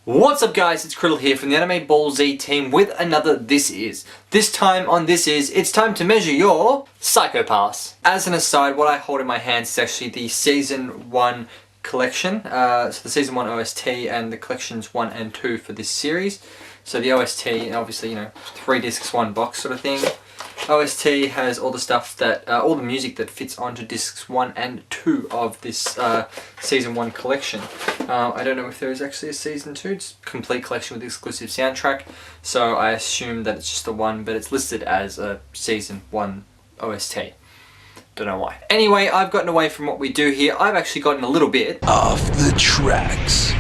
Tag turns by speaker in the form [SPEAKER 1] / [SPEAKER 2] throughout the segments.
[SPEAKER 1] What's up guys, it's Criddle here from the AnimeBallZ team with another This Is. This time on This Is, it's time to measure your Psycho Pass. As an aside, what I hold in my hands is actually the Season 1 collection. So the Season 1 OST and the collections 1 and 2 for this series. So the OST, obviously, 3 discs, 1 box sort of thing. OST has all the stuff that, all the music that fits onto discs 1 and 2 of this Season 1 collection. I don't know if there is actually a Season 2, it's a complete collection with exclusive soundtrack, so I assume that it's just the one, but it's listed as a Season 1 OST. Don't know why. Anyway, I've gotten away from what we do here. I've actually gotten a little bit
[SPEAKER 2] off the tracks.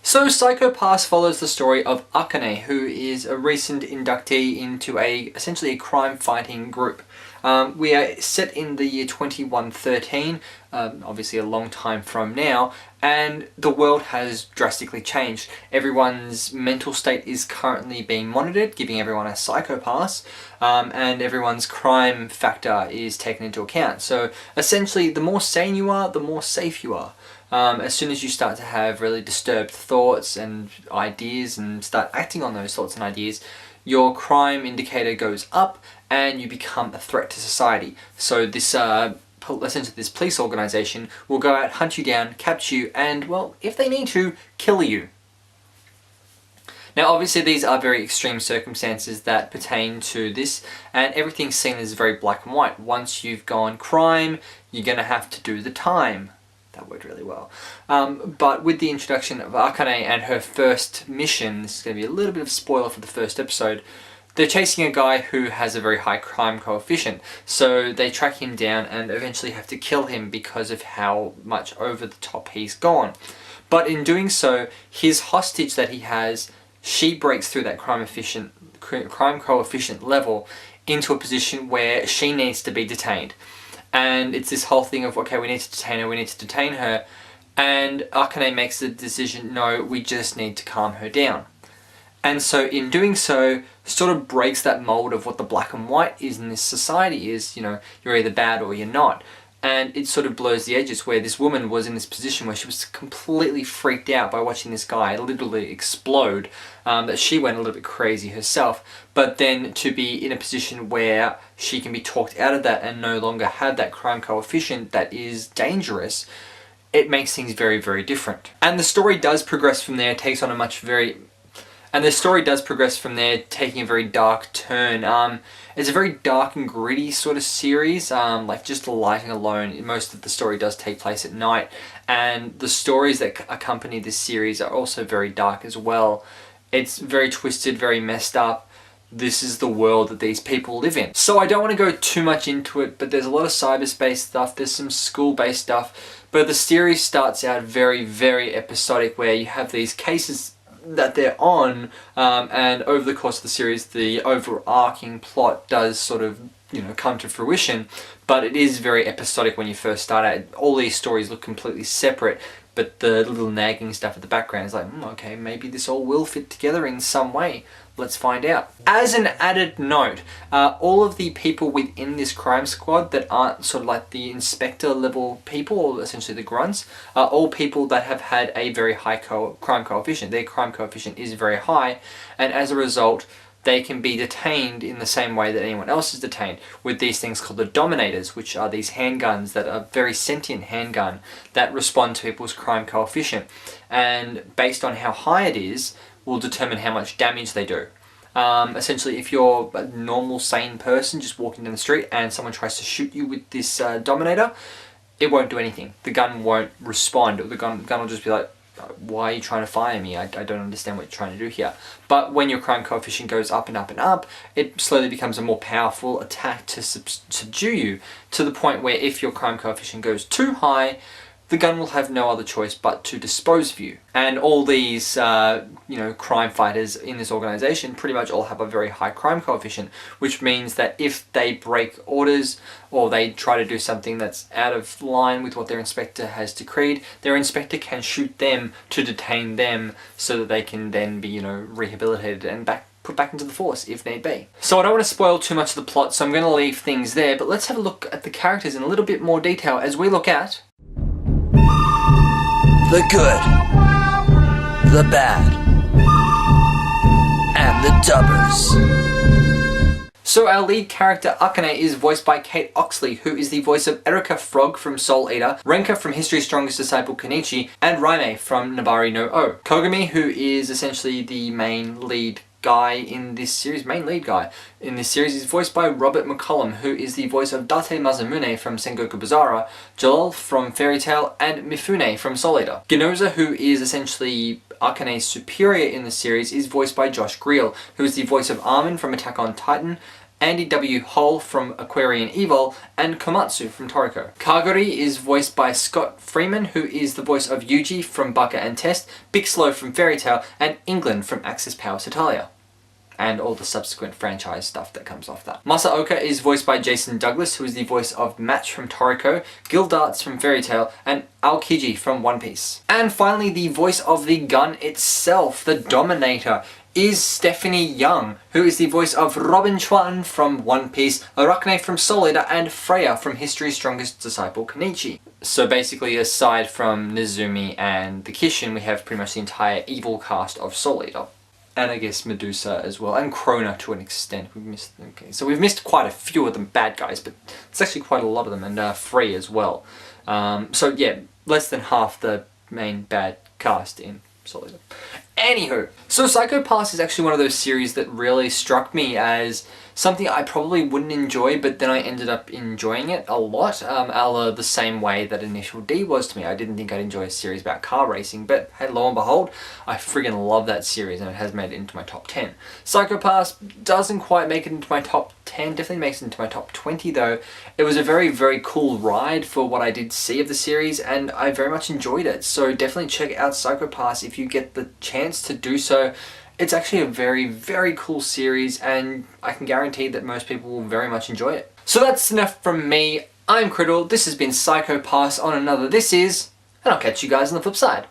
[SPEAKER 1] So Psycho Pass follows the story of Akane, who is a recent inductee into essentially a crime-fighting group. We are set in the year 2113, obviously a long time from now, and the world has drastically changed. Everyone's mental state is currently being monitored, giving everyone a Psycho Pass, and everyone's crime factor is taken into account. So essentially, the more sane you are, the more safe you are. As soon as you start to have really disturbed thoughts and ideas and start acting on those thoughts and ideas, your crime indicator goes up and you become a threat to society. So this essentially this police organization will go out, hunt you down, capture you, and, well, if they need to, kill you. Now obviously these are very extreme circumstances that pertain to this, and everything's seen as very black and white. Once you've gone crime, you're going to have to do the time. That worked really well. But with the introduction of Akane and her first mission, this is going to be a little bit of a spoiler for the first episode, they're chasing a guy who has a very high crime coefficient. So they track him down and eventually have to kill him because of how much over the top he's gone. But in doing so, his hostage that he has, she breaks through that crime coefficient level into a position where she needs to be detained. And it's this whole thing of, okay, we need to detain her, and Akane makes the decision, no, we just need to calm her down. And so in doing so, sort of breaks that mold of what the black and white is in this society is, you're either bad or you're not. And it sort of blurs the edges, where this woman was in this position where she was completely freaked out by watching this guy literally explode, that she went a little bit crazy herself. But then to be in a position where she can be talked out of that and no longer have that crime coefficient that is dangerous, it makes things very, very different. And the story does progress from there, takes on a taking a very dark turn. It's a very dark and gritty sort of series, like just the lighting alone, most of the story does take place at night, and the stories that accompany this series are also very dark as well. It's very twisted, very messed up. This is the world that these people live in. So I don't want to go too much into it, but there's a lot of cyberspace stuff, there's some school-based stuff, but the series starts out very, very episodic, where you have these cases that they're on, and over the course of the series the overarching plot does sort of come to fruition, but it is very episodic when you first start out. All these stories look completely separate, but the little nagging stuff at the background is like, okay, maybe this all will fit together in some way. Let's find out. As an added note, all of the people within this crime squad that aren't sort of like the inspector level people, or essentially the grunts, are all people that have had a very high crime coefficient. Their crime coefficient is very high, and as a result, they can be detained in the same way that anyone else is detained, with these things called the Dominators, which are these handguns that are very sentient handgun that respond to people's crime coefficient. And based on how high it is, will determine how much damage they do. Essentially, if you're a normal, sane person just walking down the street and someone tries to shoot you with this Dominator, it won't do anything. The gun won't respond. The gun will just be like, why are you trying to fire me? I don't understand what you're trying to do here. But when your crime coefficient goes up and up and up, it slowly becomes a more powerful attack to subdue you, to the point where if your crime coefficient goes too high, the gun will have no other choice but to dispose of you. And all these, crime fighters in this organization pretty much all have a very high crime coefficient, which means that if they break orders or they try to do something that's out of line with what their inspector has decreed, their inspector can shoot them to detain them so that they can then be, rehabilitated and put back into the force if need be. So I don't want to spoil too much of the plot, so I'm going to leave things there, but let's have a look at the characters in a little bit more detail as we look at
[SPEAKER 2] the good, the bad, and the dubbers.
[SPEAKER 1] So our lead character Akane is voiced by Kate Oxley, who is the voice of Erika Frog from Soul Eater, Renka from History's Strongest Disciple Kenichi, and Raime from Nabari no O. Kogami, who is essentially the main lead guy in this series, is voiced by Robert McCollum, who is the voice of Date Masamune from Sengoku Bazara, Jalal from Fairy Tail, and Mifune from Soul Eater. Ginoza, who is essentially Akane's superior in the series, is voiced by Josh Greel, who is the voice of Armin from Attack on Titan, Andy W. Hull from Aquarian Evil, and Komatsu from Toriko. Kagori is voiced by Scott Freeman, who is the voice of Yuji from Baka and Test, Bixlow from Fairy Tail, and England from Axis Powers Italia, and all the subsequent franchise stuff that comes off that. Masaoka is voiced by Jason Douglas, who is the voice of Match from Toriko, Gildarts from Fairy Tail, and Aokiji from One Piece. And finally, the voice of the gun itself, the Dominator, is Stephanie Young, who is the voice of Robin Chuan from One Piece, Arachne from Soul Eater, and Freya from History's Strongest Disciple Kenichi. So basically, aside from Nezumi and the Kishin, we have pretty much the entire evil cast of Soul Eater. And I guess Medusa as well, and Krona to an extent. So we've missed quite a few of them bad guys, but it's actually quite a lot of them, and Frey as well. So yeah, less than half the main bad cast in Soul Eater. Anywho, so Psycho Pass is actually one of those series that really struck me as something I probably wouldn't enjoy, but then I ended up enjoying it a lot, a la the same way that Initial D was to me. I didn't think I'd enjoy a series about car racing, but hey, lo and behold, I friggin' love that series, and it has made it into my top 10. Psycho Pass doesn't quite make it into my top 10, definitely makes it into my top 20 though. It was a very, very cool ride for what I did see of the series, and I very much enjoyed it, so definitely check out Psycho Pass if you get the chance to do so. It's actually a very, very cool series, and I can guarantee that most people will very much enjoy it. So that's enough from me. I'm Criddle, this has been Psycho Pass on another This Is, and I'll catch you guys on the flip side.